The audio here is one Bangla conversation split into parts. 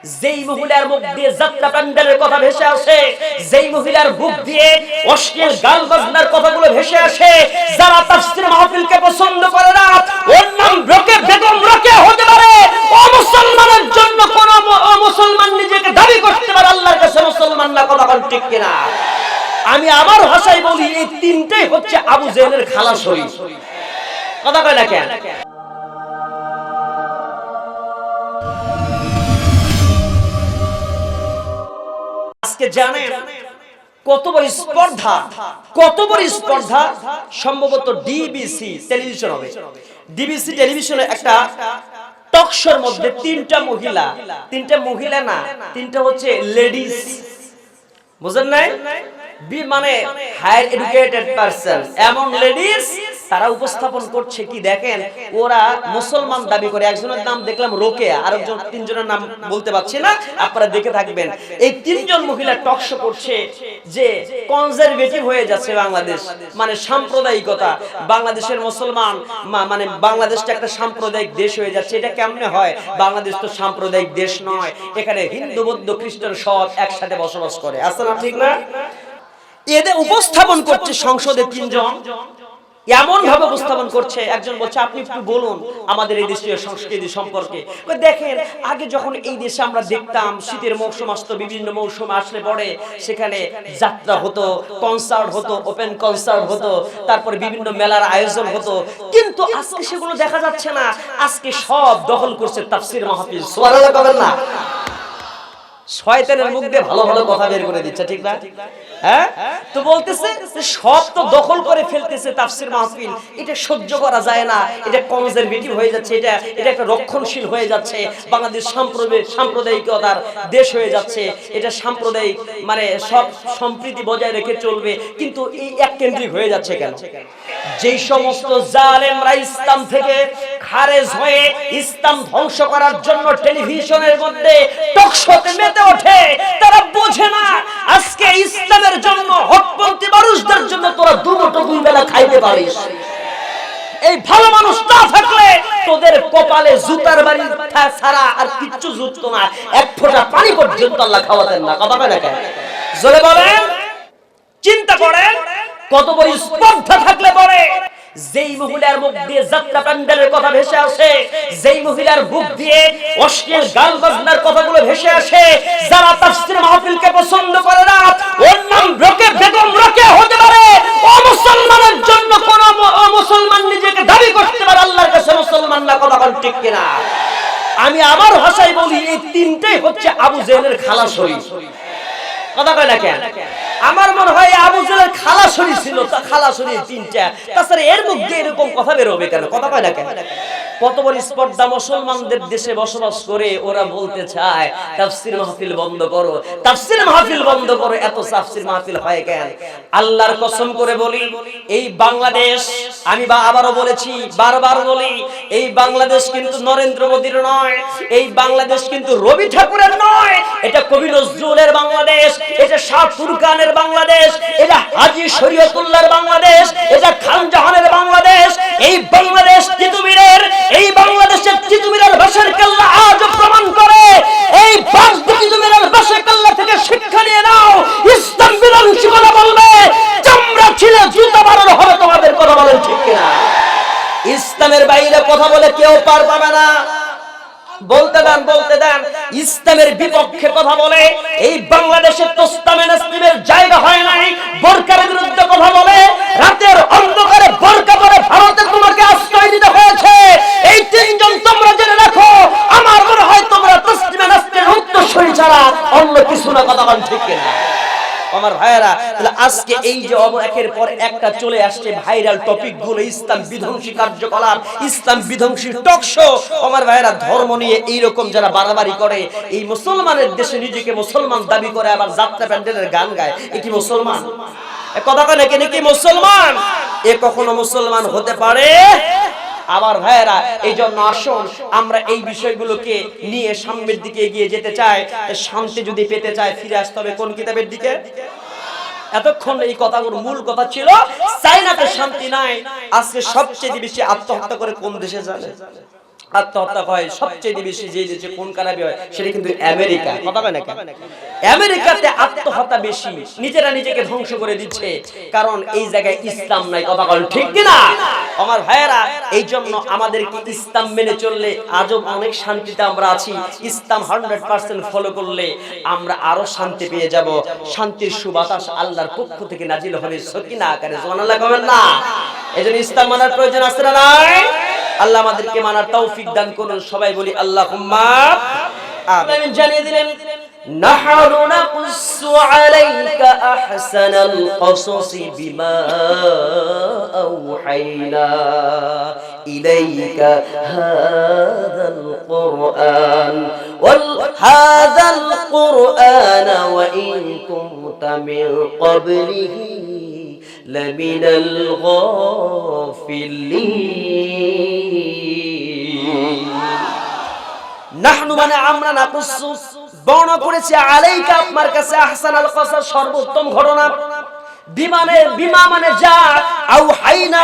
যেই মহিলার মুখ দিয়ে যাত্রা প্যান্ডেলের কথা ভেসে আসে, যেই মহিলার মুখ দিয়ে অশ্লীল গান বাজনার কথাগুলো ভেসে আসে, যারা তাফসীর মাহফিলকে পছন্দ করে না, ওর নাম বেগম রোকেয়া হতে পারে। মুসলমানের জন্য কোন মুসলমান নিজেকে দাবি করতে পারে আল্লাহর কাছে মুসলমান না, কথা বল ঠিক কিনা? আমি আমার ভাষায় বলি, এই তিনটাই হচ্ছে আবু জেহেলের খালা শরীর, কথা কয় না কেন? আজকে জানেন কত বড় স্পর্ধা, কত বড় স্পর্ধা। সম্ভবত ডিবিসি টেলিভিশন হবে, ডিবিসি টেলিভিশনে একটা টক শোর মধ্যে তিনটা মহিলা না, তিনটা হচ্ছে লেডিস, বুঝেন নাই? মানে হায়ার এডুকেটেড পারসন, এমন লেডিস, তারা উপস্থাপন করছে কি দেখেন, ওরা মুসলমান দাবি করে। একজনের নাম দেখলাম রোকেয়া, আরেকজন, তিনজনের নাম বলতে পারছি না, আপনারা দেখে থাকবেন। এই তিনজন মহিলা টক শো করছে যে কনজারভেটিভ হয়ে যাচ্ছে বাংলাদেশ, মানে সাম্প্রদায়িকতা। বাংলাদেশের মুসলমান মানে বাংলাদেশটা একটা সাম্প্রদায়িক দেশ হয়ে যাচ্ছে। এটা কেমনে হয়? বাংলাদেশ তো সাম্প্রদায়িক দেশ নয়, এখানে হিন্দু বৌদ্ধ খ্রিস্টান সব একসাথে বসবাস করে, আছে না? ঠিক না? এদের উপস্থাপন করছে সংসদে তিনজন, এমন ভাবে উপস্থাপন করছে। একজন বলছে আপনি একটু বলুন আমাদের এই দেশীয় সংস্কৃতি সম্পর্কে। দেখেন, আগে যখন এই দেশে আমরা দেখতাম শীতের মৌসুম আসতো, বিভিন্ন মৌসুম আসলে পরে সেখানে যাত্রা হতো, কনসার্ট হতো, ওপেন কনসার্ট হতো, তারপরে বিভিন্ন মেলার আয়োজন হতো। কিন্তু আজকে সেগুলো দেখা যাচ্ছে না। আজকে সব দখল করছে তাফসীর মাহফিল। সুবহানাল্লাহ বলেন না? শয়তানের মুখ দিয়ে ভালো ভালো কথা বের করে দিচ্ছে, ঠিক না? হ্যাঁ, তো বলতেছে সব তো দখল করে ফেলতেছে তাফসীর মাহফিল, এটা সহ্য করা যায় না, এটা কনজারভেটিভ হয়ে যাচ্ছে, এটা একটা রক্ষণশীল হয়ে যাচ্ছে, বাংলাদেশ সাম্প্রদায়িকতার দেশ হয়ে যাচ্ছে, এটা সাম্প্রদায়িক মানে সব সম্প্রীতি বজায় রেখে চলবে। কিন্তু এই এককেন্দ্রিক হয়ে যাচ্ছে কেন? যেই সমস্ত জালেমরা ইসলাম থেকে খারেজ হয়ে ইসলাম ধ্বংস করার জন্য টেলিভিশনের মধ্যে টক শোতে মেতে ওঠে, তারা বোঝে না আজকে ইসলামের জন্য, হকপন্থী মানুষদের জন্য তোরা দুমুঠো দুই বেলা খাইতে পারিস। এই ভালো মানুষ না থাকলে তোদের কপালে জুতার বাড়ি ছাড়া আর কিচ্ছু জুটতো না, এক ফোঁটা পানি পর্যন্ত আল্লাহ খাওয়াতেন না। কথা বলে কেন? জোরে বলেন, চিন্তা করেন কত বড় স্পর্ধা থাকলে পরে যেই মহিলার মুখ দিয়ে যাত্রা প্যান্ডেলের কথা ভেসে আসে, যেই মহিলার মুখ দিয়ে অশ্লীল গান বাজনার কথাগুলো ভেসে আসে, যারা তাফসীর মাহফিলকে পছন্দ করে না, ওর নাম বেগম রোকেয়া হতে পারে। মুসলমানের জন্য কোন মুসলমান নিজেকে দাবি করতে পারে আল্লাহর কাছে মুসলমান না, কথা বল ঠিক কিনা? আমি আমার ভাষায় বলি, এই তিনটাই হচ্ছে আবু জেহেলের খালা শরীর, কথা কয় না কেন? আমার মনে হয় আবু জেহেলের খালা শরীর ছিল, খালা শরীর তিনটা, তাছাড়া এর মধ্যে এরকম কথা বের হবে কেন? কথা কয় না কেন? কত বড় স্পর্ধা। মুসলমানদের দেশে বসবাস করে ওরা বলতে চায় তাফসীর মাহফিল বন্ধ করো, তাফসীর মাহফিল বন্ধ করো। এত তাফসীর মাহফিল হয় কেন? আল্লাহর কসম করে বলি, এই বাংলাদেশ, আমি আবারও বলেছি, বারবার বলি, এই বাংলাদেশ কিন্তু নরেন্দ্র মোদীর নয়, এই বাংলাদেশ কিন্তু রবি ঠাকুরের নয়, এটা কবি নজরুলের বাংলাদেশ, এটা শাহ ফুরকানের বাংলাদেশ, এটা হাজী শরীয়তুল্লাহর বাংলাদেশ, এটা খান জাহানের বাংলাদেশ। এই বাংলাদেশ তিতুমিরের, এই বাংলাদেশের তিতুমিরের বাঁশের কেল্লা আজও প্রমাণ করে। এই তিতুমিরের বাঁশের কেল্লা থেকে শিক্ষা নিয়ে নাও, ইসলাম বিরোধী কথা বলবে, চামড়া ছিলে জুতা বানানো হবে তোমাদের, কথা বলেন ঠিক কিনা? ইসলামের বাইরে কথা বলে কেউ পার পাবে না। বলতে দেন ইসলামের বিপক্ষে কথা বলে এই বাংলাদেশের তোস্তামে নাসলিমের জায়গা হয় নাই। বোরকার বিরুদ্ধে কথা বলে, রাতের অন্ধকারে বোরকা পরে ভারতে তোমাকে আশ্রয় দিতে হয়েছে। এই তিনজন তোমরা জেনে রাখো, আমার মনে হয় তোমরা তোস্তামে নাসলিমের উত্তরসূরি ছাড়া অন্য কিছু না, কথা বল ঠিক কিনা? আমার ভাইয়েরা, তাহলে আজকে এই যে একের পর একটা চলে আসছে ভাইরাল টপিক গুলো, ইসলাম বিধ্বংসী কার্যকলাপ, ইসলাম বিধ্বংসী টক শো। আমার ভাইয়েরা, ধর্ম নিয়ে এইরকম যারা বাড়াবাড়ি করে, এই মুসলমানের দেশে নিজেকে মুসলমান দাবি করে আবার যাত্রা প্যান্ডেলের গান গায়, এ কি মুসলমান? কথা কয় নাকি নাকি মুসলমান? এ কখনো মুসলমান হতে পারে? আমার ভাইয়েরা, এই জন্য আসুন আমরা এই বিষয়গুলোকে নিয়ে সামনের দিকে এগিয়ে যেতে চাই। শান্তি যদি পেতে চায় ফিরে আসতে হবে কোন কিতাবের দিকে? এতক্ষণ এই কথাগুলোর মূল কথা ছিল চায়নাতে শান্তি নাই। আজকে সবচেয়ে বেশি আত্মহত্যা করে কোন দেশে জানে? আত্মহত্যা হয় সবচেয়ে বেশি যে দেশে খুন খারাপি হয় সেটা কিন্তু আমেরিকা। কথা কয় না কেন? আমেরিকাতে আত্মহত্যা বেশি, নিজেরা নিজেকে ধ্বংস করে দিচ্ছে, কারণ এই জায়গায় ইসলাম নাই। কথা বলেন ঠিক কি না আমার ভাইয়েরা? এই জন্য আমাদেরকে ইসলাম মেনে চললে আজও অনেক শান্তিতে আমরা আছি। ইসলাম 100% ফলো করলে আমরা আরো শান্তি পেয়ে যাব। শান্তির সুবাতাস আল্লাহর পক্ষ থেকে নাজিল হবে সকিনা আকারে। সুবহানাল্লাহ কবেন না? এজন্য ইসলাম মানার প্রয়োজন আছে না নাই? আল্লাহ আমাদেরকে মানার তৌফিক দান করুন। সবাই বলি আল্লাহুম্মা আমিন। জানিয়ে দিলেন নাহনু নাকুসু আলাইকা আহসানাল কসসি বিমা আওহাইনা ইলাইকা হাযাল কুরআন হাযাল কুরআন ওয়া ইন কুনতা মিন ক্বাবলিহি লামিনাল গাফিলিন। নাহনু মানে আমরা, নাকুসু বর্ণনা করেছে আলাইকা আপনার কাছে আহসানাল কসস সর্বোত্তম ঘটনা, বিমা মানে যা, আওহাইনা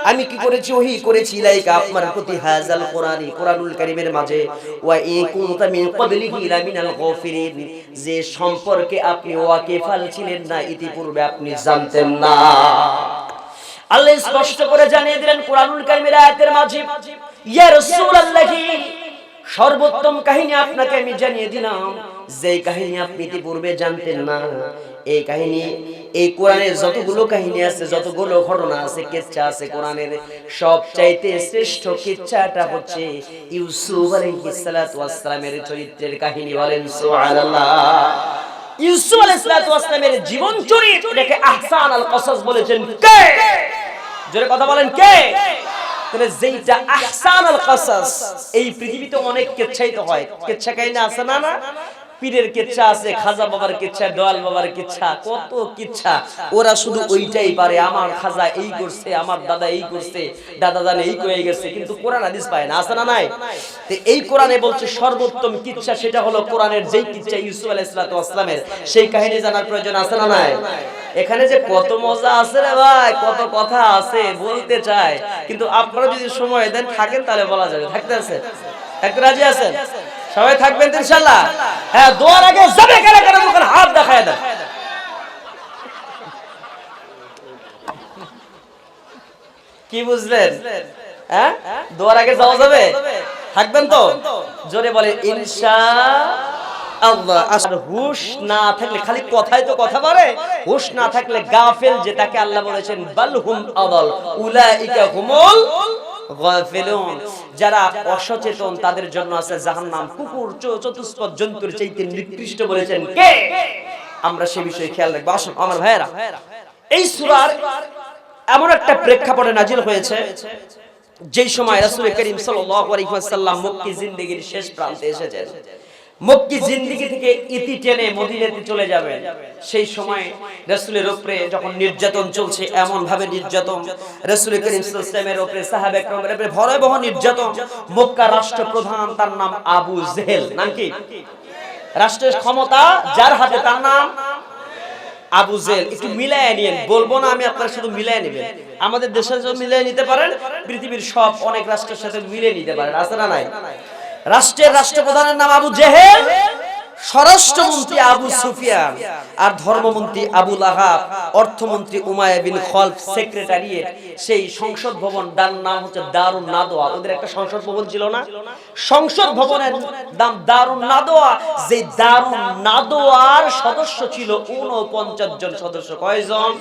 আমি কি করেছি, ওহী করেছি, ইলাইকা আপনার প্রতি, হাযাল কুরআনি কুরআনুল কারীমের মাঝে, ওয়া ইন কুনতা মিন ক্বাবলিহি লামিনাল গাফিলিন যে সম্পর্কে আপনি ওয়াকিফাল ছিলেন না, ইতিপূর্বে আপনি জানতেন না। আল্লাহ স্পষ্ট করে জানিয়ে দিলেন কুরআনুল কারীমের আয়াতের মাঝে, ইয়া রাসূলুল্লাহি সর্বোত্তম কাহিনী আপনাকে আমি জানিয়ে দিলাম, যেই কাহিনী আপনি ইতিপূর্বে জানতেন না। এই কাহিনী, এই কোরআনের যতগুলো কাহিনী আছে, যতগুলো ঘটনা আছে, কিচ্ছা আছে, কোরআনের সবচাইতে শ্রেষ্ঠ কিচ্ছাটা হচ্ছে ইউসুফ আলাইহিস সালাতু ওয়াস সালামের চরিত্রের কাহিনী। বলেন সুবহানাল্লাহ। ইউসুফ আলাইহিস সালাতু ওয়াস সালামের জীবন চরিত্রকে আহসানুল কসস বলেছেন কে? জোরে কথা বলেন কে? তাহলে যেইটা আহসানুল কসস, এই পৃথিবীতে অনেক কিচ্ছাই তো হয়, কিচ্ছা কাহিনী আছে না? না, পীরের কিচ্ছা আছে, খাজা বাবার কিচ্ছা, দয়াল বাবার কিচ্ছা, কত কিচ্ছা। ওরা শুধু ওইটাই পারে, আমার খাজা এই করছে, আমার দাদা এই করছে, দাদা জানে এই কয়ে গেছে, কিন্তু কোরআন হাদিস পায় না। আছে না নাই? তো এই কোরআনে বলছে সর্বোত্তম কিচ্ছা, সেটা হলো কোরআনের যেই কিচ্ছা ইউসুফ আলাইহিস সালাতু ওয়াস সালামের, সেই কাহিনী জানার প্রয়োজন আছে না নাই? এখানে যে কত মজা আছে রে ভাই, কত কথা আছে বলতে চাই, কিন্তু আপনারা যদি সময় দেন থাকেন তাহলে বলা যাবে। থাকতে আছেন? থাকতে রাজি আছেন? সবাই থাকবেন তো ইনশাআল্লাহ? হ্যাঁ, দোয়ার আগে যাবে কারা কারা দোকান হাত দেখায় দেন। কি বুঝলেন? হ্যাঁ, দোয়ার আগে যাওয়া যাবে? থাকবেন তো? জোরে বলে ইনশাআল্লাহ। আর হুশ না থাকলে, খালি কথাই তো কথা বলে, হুশ না থাকলে গাফেল, যেটাকে আল্লাহ বলেছেন বালহুম আদাল উলাইকা হুমুল গাফিলুন, যারা অসচেতন তাদের জন্য আছে জাহান্নাম। কুকুর চতুষ্পদ জন্তুর চাইতে নিকৃষ্ট বলেছেন কে? আমরা সে বিষয়ে খেয়াল রাখবো। আসুন আমার ভাইয়েরা, এই সূরার এমন একটা প্রেক্ষাপটে নাজিল হয়েছে যেই সময় রাসূল করিম সাল্লাল্লাহু আলাইহি ওয়াসাল্লাম মক্কি জিন্দেগীর শেষ প্রান্তে এসেছেন। মক্কি জিন্দেগি থেকে ইতি টেনে মদিনাতে চলে যাবেন। সেই সময় রাসূলের উপরে যখন নির্যাতন চলছে, এমন ভাবে নির্যাতন, রাসূল করিম সাল্লাল্লাহু আলাইহি ওয়াসাল্লামের উপরে সাহাবা একরামের উপরে ভয়াবহ নির্যাতন। মক্কা রাষ্ট্রপ্রধান, তার নাম আবু জেহেল। নাম কি? রাষ্ট্রের ক্ষমতা যার হাতে, তার নাম আবু জেহেল। একটু মিলায় নিয়েন, বলবো না আমি, আপনারা শুধু মিলায় নেবেন। আমাদের দেশের জন্য মিলায় নিতে পারেন, পৃথিবীর সব অনেক রাষ্ট্রের সাথে মিলিয়ে নিতে পারেন। আছে না নাই? রাষ্ট্রের রাষ্ট্রপ্রধানের নাম আবু জেহেল, স্বরাষ্ট্রমন্ত্রী আবু সুফিয়ান, আর ধর্মমন্ত্রী আবু লাহাব, অর্থমন্ত্রী উমাইয়া বিন খলফ, সেক্রেটারিয়েট, সেই সংসদ ভবন, তার নাম হচ্ছে দারুন নাদওয়া। ওদের একটা সংসদ ভবন ছিল না? সংসদ ভবনের নাম দারুন নাদওয়া। যে দারুন নাদওয়ার সদস্য ছিল 49 জন সদস্য। কয়জন?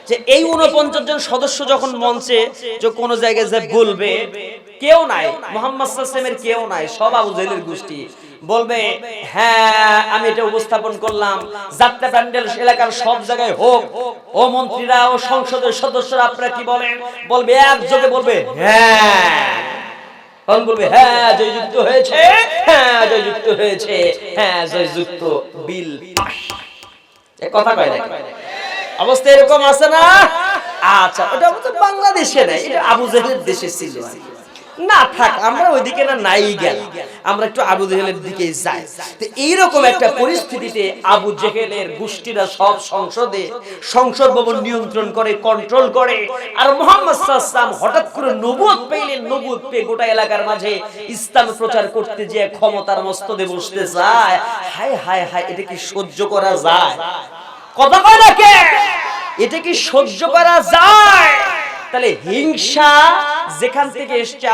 যে এই 49 জন সদস্য যখন মঞ্চে যে কোনো জায়গায় যে বলবে, কেউ নাই মুহাম্মদ সাল্লাল্লাহু আলাইহি ওয়াসাল্লামের, কেউ নাই, সব আবু জেহেলের গোষ্ঠী। বলবে হ্যাঁ আমি এটা উপস্থাপন করলাম, যাত্রা প্যান্ডেল এলাকার সব জায়গায় হোক, ও মন্ত্রীরা ও সংসদের সদস্যরা আপনারা কি বলেন? বলবে একযোগে বলবে হ্যাঁ। তখন বলবে হ্যাঁ জয়যুক্ত হয়েছে, হ্যাঁ জয়যুক্ত হয়েছে, হ্যাঁ জয়যুক্ত, বিল পাস। এই কথা কয় না? অবস্থা এরকম আছে না? আচ্ছা, ওটা তো বাংলাদেশে নাই, এটা আবু জেহেলের দেশে ছিল। না থাক, আমরা ওইদিকে না নাই গেল, আমরা একটু আবু জেহেলের দিকে যাই। তো এইরকম একটা পরিস্থিতিতে আবু জেহেলের গোষ্ঠীরা সব সংসদ ভবন নিয়ন্ত্রণ করে, কন্ট্রোল করে। আর মুহাম্মদ সাল্লাল্লাহু আলাইহি ওয়াসাল্লাম হঠাৎ করে নবুয়ত পেলেন, নবুয়ত পেয়ে গোটা এলাকার মাঝে ইসলাম প্রচার করতে যে ক্ষমতার মস্তদে বসতে যায়। হায় হায় হায়, এটা কি সহ্য করা যায়? কথা কয় না কে? এটা কি সহ্য করা যায়? তাহলে হিংসা যেখান থেকে এসছে,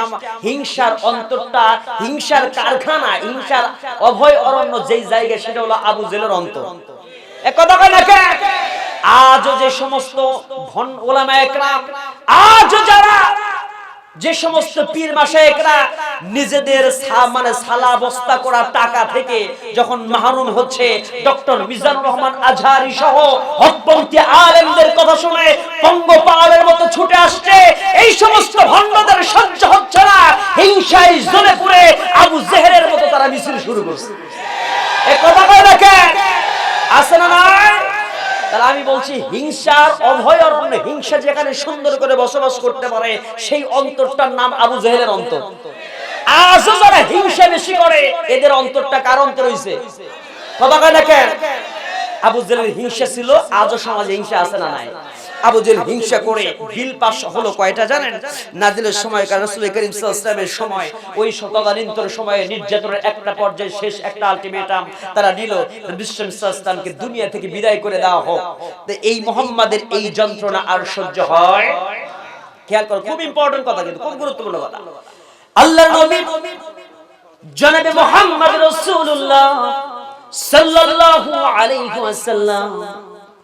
হিংসার অন্তরটা, হিংসার কারখানা, হিংসার অভয় অরণ্য যেই জায়গা, সেটা হলো আবু জেহেলের অন্তর। এক কথা কয় না কে? আজও যে সমস্ত ওলামায়ে কেরাম, আজও যারা যে সমস্ত পীর মাশায়েখরা নিজেদের সালা বস্তা করা টাকা থেকে যখন মাহরুম হচ্ছে, ডক্টর মিজানুর রহমান আজহারি সহ হকপন্থী আলেমদের কথা শুনে পঙ্গপালের মতো ছুটে আসছে, এই সমস্ত ভণ্ডদের সহ্য হচ্ছে না, হিংসায় জ্বলে পুড়ে আবু জেহেলের মতো তারা মিছিল শুরু করছে। এই কথা কয় না কে? আছে না নাই? তাহলে আমি বলছি, হিংসার অভয়ারণ্য, হিংসা যেখানে সুন্দর করে বসবাস করতে পারে, সেই অন্তরটার নাম আবু জেহেলের অন্তর। আজও যারা হিংসা বেশি করে, এদের অন্তরটা কার অন্তর হইছে? কথা কয় না কেন? আবু জেহেলের হিংসা ছিল, আজও সমাজে হিংসা আছে না নাই? আবু জেহেল হিংসা করে বিল পাস হলো কয়টা জানেন? নাজিলের সময়, রাসূল করিম সাল্লাল্লাহু আলাইহি ওয়াসাল্লামের সময়, ওই তদানীন্তন সময়ে নির্যাতনের একটা পর্যায়ে শেষ একটা আলটিমেটাম তারা দিল, বিশ্ব নবী সাল্লাল্লাহু আলাইহি ওয়াসাল্লামকে দুনিয়া থেকে বিদায় করে দেওয়া হোক। তো এই মুহাম্মাদের এই যন্ত্রণা আর সহ্য হয়? খেয়াল করো, খুব ইম্পর্টেন্ট কথা, কিন্তু খুব গুরুত্বপূর্ণ কথা। আল্লাহর নবী জনাবে মুহাম্মদ রাসূলুল্লাহ সাল্লাল্লাহু আলাইহি ওয়াসাল্লাম,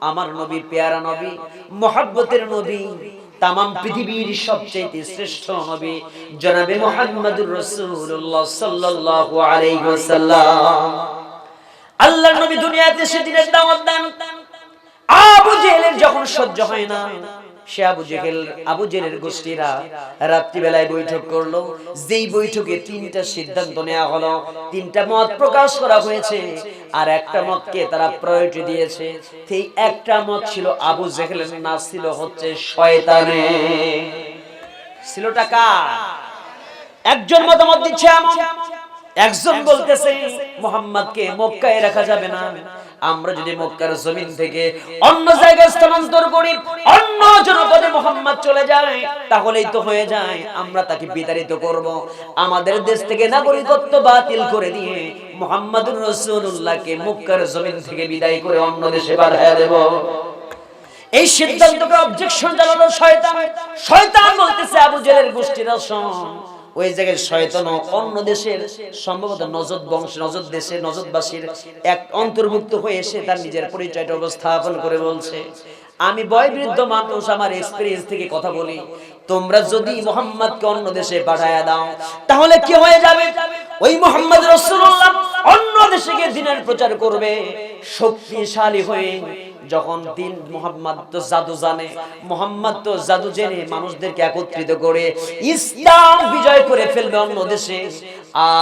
আমার নবী, পেয়ারা নবী, মহব্বতের নবী, তামাম পৃথিবীর সবচেয়ে শ্রেষ্ঠ নবী জনাবে মুহাম্মদুর রাসূলুল্লাহ সাল্লাল্লাহু আলাইহি ওয়াসাল্লাম। আল্লাহর নবী দুনিয়াতে এসে দিনের দাওয়াত দেন। আবু জেহেলের যখন সহ্য হয় না, সে আবু জেহেলের গোষ্ঠীরা রাত্রিবেলায় বৈঠক করলো। যেই বৈঠকে তিনটা সিদ্ধান্ত নেওয়া হলো, তিনটা মত প্রকাশ করা হয়েছে, আর একটা মতকে তারা প্রায়োরিটি দিয়েছে। সেই একটা মত ছিল আবু জেহেলের, না ছিল হচ্ছে শয়তানের। ছিলটা কার? একজন মতামত দিচ্ছে এমন, একজন বলতেছে মুহাম্মদকে মক্কায় রাখা যাবে না, আমরা যদি মক্কার জমিন থেকে অন্য জায়গায় স্থানান্তর করি, অন্য জনপদে মুহাম্মদ চলে যায়, তাহলেই তো হয়ে যায়, আমরা তাকে বিতাড়িত করব। আমাদের দেশ থেকে নাগরিকত্ব বাতিল করে দিয়ে মুহাম্মদুর রাসূলুল্লাহকে মক্কার জমিন থেকে বিদায় করে অন্য দেশে পাঠিয়ে দেব। এই সিদ্ধান্তকে অবজেকশন জানালো শয়তান। শয়তান বলতেছে আবু জেহেলের গোষ্ঠীরা শোন, ওই জায়গায় শয়তান অন্য দেশের, সম্ভবত নজদ বংশ, নজদ দেশে, নজদবাসীর এক অন্তর্ভুক্ত হয়ে এসে তার নিজের পরিচয়টা উপস্থাপন করে বলছে, আমি বয়বৃদ্ধ মানুষ, আমার এক্সপেরিয়েন্স থেকে কথা বলি, তোমরা যদি মুহাম্মদকে অন্য দেশে পাঠায়া দাও, তাহলে কি হয়ে যাবে? ওই মুহাম্মদ রাসূলুল্লাহ অন্য দেশে গিয়ে দ্বীনের প্রচার করবে, শক্তিশালী হয়ে। যখন দিন, মুহাম্মদ তো জাদু জানে, মুহাম্মদ তো জাদু জেনে মানুষদেরকে একত্রিত করে ইসলাম বিজয় করে ফেলবে অন্য দেশে,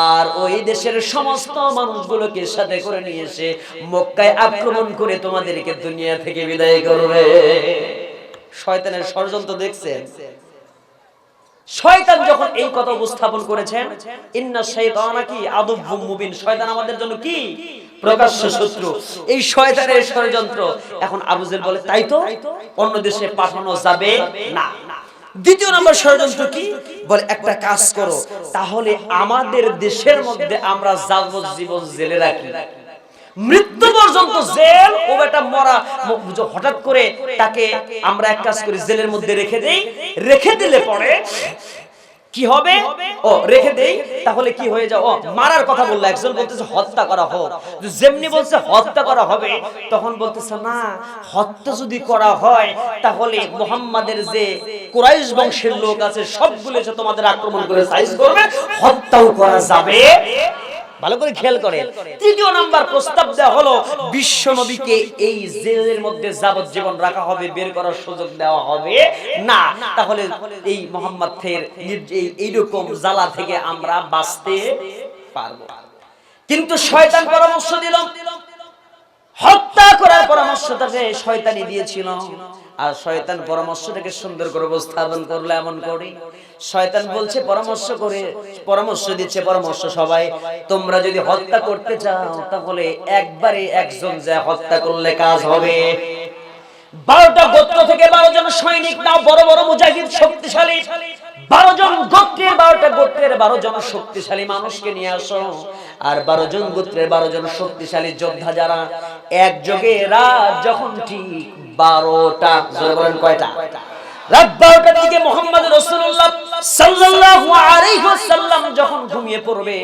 আর ওই দেশের সমস্ত মানুষগুলোকে সাথে করে নিয়ে এসে মক্কায় আক্রমণ করে তোমাদেরকে দুনিয়া থেকে বিদায় করবে। শয়তানের ষড়যন্ত্র দেখছেন? শয়তান যখন এই কথা উপস্থাপন করেছেন, ইন্না শাইতানা কি আদুব্বুম মুবিন, শয়তান আমাদের জন্য কি প্রকাশ্য শত্রু। এই শয়তানের ষড়যন্ত্র। এখন আবু জেহেল বলে, তাই তো অন্য দেশে পাঠানো যাবে না। দ্বিতীয় নম্বর ষড়যন্ত্র কি? বলে, একটা কাজ করো, তাহলে আমাদের দেশের মধ্যে আমরা যাবজ্জীবন জেলে রাখি, মৃত্যু পর্যন্ত জেল। ও বেটা মরা, হঠাৎ করে তাকে আমরা এক কাজ করি, জেলের মধ্যে রেখে দেই। রেখে দিলে পরে কি হবে? ও রেখে দেই, তাহলে কি হয়ে যাও? মারার কথা বললো, একজন বলতেছে হত্যা করা হোক। যেমনি বলছে হত্যা করা হবে, তখন বলতেছে না, হত্যা যদি করা হয় তাহলে মুহাম্মাদের যে কুরাইশ বংশের লোক আছে সবগুলো এসে তোমাদের আক্রমণ করে সাইজ করবে, হত্যাও করা যাবে। ভালো করে খেয়াল করেন। তৃতীয় নাম্বার প্রস্তাব দেওয়া হলো, বিশ্ব নবীকে এই জেলের মধ্যে যাবজ্জীবন রাখা হবে, বের করার সুযোগ দেওয়া হবে না, তাহলে এই মুহাম্মদের এইরকম জ্বালা থেকে আমরা বাঁচতে পারবো। কিন্তু শয়তান পরামর্শ দিল, হত্যা করার পরামর্শ তাকে শয়তানি দিয়েছিল। আর শয়তান পরামর্শটাকে সুন্দর করে উপস্থাপন করলো এমন করে, শয়তান বলছে পরামর্শ দিচ্ছে পরামর্শ সবাই, তোমরা যদি হত্যা করতে চাও তাহলে একবারে একজন যা হত্যা করলে কাজ হবে। 12টা গোত্র থেকে 12 জন সৈনিক নাও, বড় বড় মুজাহিদ শক্তিশালী 12 জন গোত্রের 12টা গোত্রের 12 জন শক্তিশালী মানুষকে নিয়ে আসো। আর 12 জন গোত্রের 12 জন শক্তিশালী যোদ্ধা যারা একযোগে রাত যখন ঠিক 12টা, জোরে বলেন কয়টা? রাত 12টার দিকে মুহাম্মদ রাসূলুল্লাহ সাল্লাল্লাহু আলাইহি ওয়াসাল্লাম যখন ঘুমিয়ে পড়বে,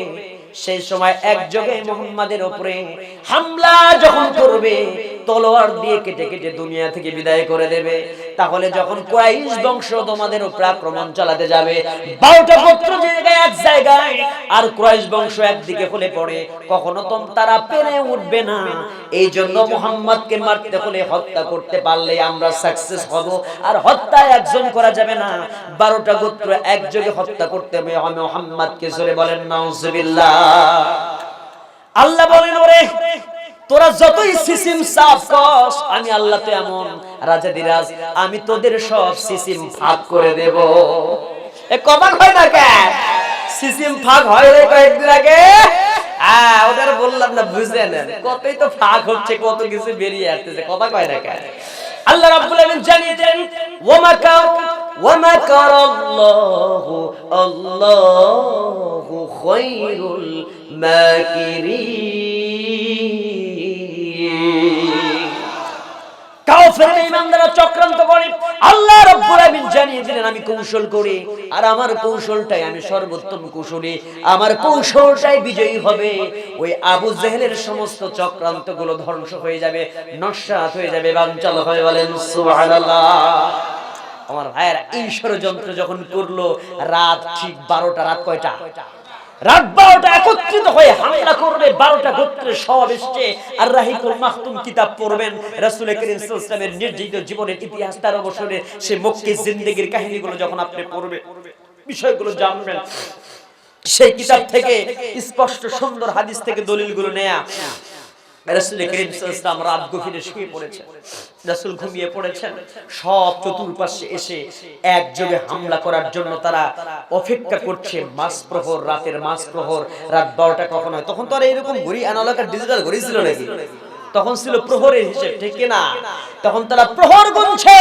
সেই সময় একযোগে মুহাম্মাদের উপরে হামলা যখন করবে, তলোয়ার দিয়ে কেটে কেটে দুনিয়া থেকে বিদায় করে দেবে। তাহলে যখন কুরাইশ বংশ তোমাদের উপর আক্রমণ চালাতে যাবে, 12টা গোত্র এক জায়গায় আর কুরাইশ বংশ একদিকে হলে পড়ে, কখনো তারা পেরে উঠবে না। এই জন্য মুহাম্মদকে মারতে হলে হত্যা করতে পারলে আমরা সাকসেস হব। আর হত্যা একজন করা যাবে না, 12টা গোত্র একযোগে হত্যা করতে হবে মুহাম্মদকে। জোরে বলেন নাউজুবিল্লাহ। আল্লাহ বলেন, ওরে তোরা যতই সিসিম সাফ কস, আমি আল্লাহ তো এমন রাজাদিরাজ, আমি তোদের সব সিসিম ফাঁক করে দেব। এ কথা কয় না কেন? সিসিম ফাঁক হয় রে কয়েকদিন আগে, ওদের বললাম না, বুঝে নেন কতই তো ফাঁক হচ্ছে, কত কিছু বেরিয়ে আসতেছে, কথা কয় না কেন? আল্লাহ রাব্বুল আলামিন জানিয়ে দেন, ওয়া মাকারাল্লাহু আল্লাহু খায়রুল মাকিরিন। কাফের ইমানদাররা চক্রান্ত করে, আল্লাহ রাব্বুল আলামিন জানিয়ে দিলেন আমি কৌশল করি, আর আমার কৌশলটাই আমি সর্বোত্তম কৌশলী, আমার কৌশলটাই বিজয়ী হবে। ওই আবু জেহেলের সমস্ত চক্রান্তগুলো ধ্বংস হয়ে যাবে, নস্যাৎ হয়ে যাবে, বানচাল হয়ে বলেন সুবহানাল্লাহ। আমার ভাইয়েরা, এই ষড়যন্ত্র যখন করলো, রাত ঠিক 12টা, রাত কয়টা? রাত 12টা একত্রিত হয়ে হামলা করবে। 12টা গোত্রের সব এসছে, আর রাহিকুল মাখতুম কিতাব পড়বেন, রাসূল করিম সাল্লাল্লাহু আলাইহি ওয়াসাল্লামের নির্জীবিত জীবনের ইতিহাস, 13 বছরের সে মক্কি জিন্দেগীর কাহিনীগুলো যখন আপনি পড়বেন, বিষয়গুলো জানবেন, সেই কিতাব থেকে স্পষ্ট সুন্দর হাদিস থেকে দলিলগুলো নেয়া। রাসূল করিম সাল্লাল্লাহু আলাইহি ওয়াসাল্লাম রাত গভীরে শুয়ে পড়েছেন, রাসূল ঘুমিয়ে পড়েছেন, সব চতুর্পাশে এসে একযোগে হামলা করার জন্য তারা অপেক্ষা করছে। মাঝপ্রহর, রাতের মাঝপ্রহর, রাত 12টা কখন হয়? তখন তো আর এরকম ঘড়ি অ্যানালগ ডিজিটাল ঘড়ি ছিল নাকি? তখন ছিল প্রহরের হিসেব, ঠিক না? তখন তারা প্রহর গুনছে,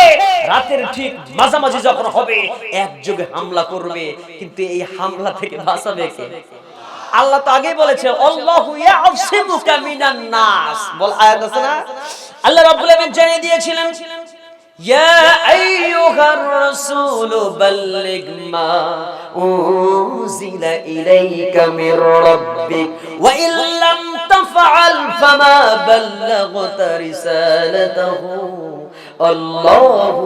রাতের ঠিক মাঝামাঝি যখন হবে একযোগে হামলা করবে। কিন্তু এই হামলা থেকে বাঁচাবে কে? আল্লাহ তো আগেই বলেছে, আল্লাহু ইয়াসিমুকা মিনান নাস, বল আয়াত আছে না? আল্লাহ রাব্বুল আলামিন জানিয়ে দিয়েছিলেন, ইয়া আইয়ুহার রাসূলু বাল্লিগ মা উনজিলা ইলাইকা মির রাব্বিক ওয়া ইল্লাম তাফআল ফামা বাল্লাগতা রিসালাতাহু আল্লাহু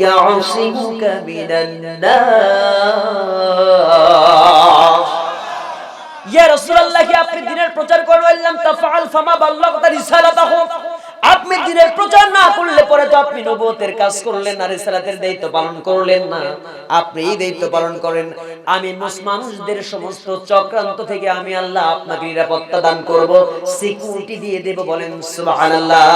ইয়াসিমুকা মিনান নাস। ইয়া রাসূলুল্লাহ, কি আপনি দ্বীনের প্রচার করলেন, তাফআল ফামা বাল্লাগতা রিসালাতাহু, আপনি দ্বীনের প্রচার না করলে পরে তো আপনি নবুয়তের কাজ করলেন না, রিসালাতের দায়িত্ব পালন করলেন না। আপনি এই দায়িত্ব পালন করেন, আমি মানুষদের সমস্ত চক্রান্ত থেকে আমি আল্লাহ আপনাকে নিরাপত্তা দান করব, সিকিউরিটি দিয়ে দেব, বলেন সুবহানাল্লাহ।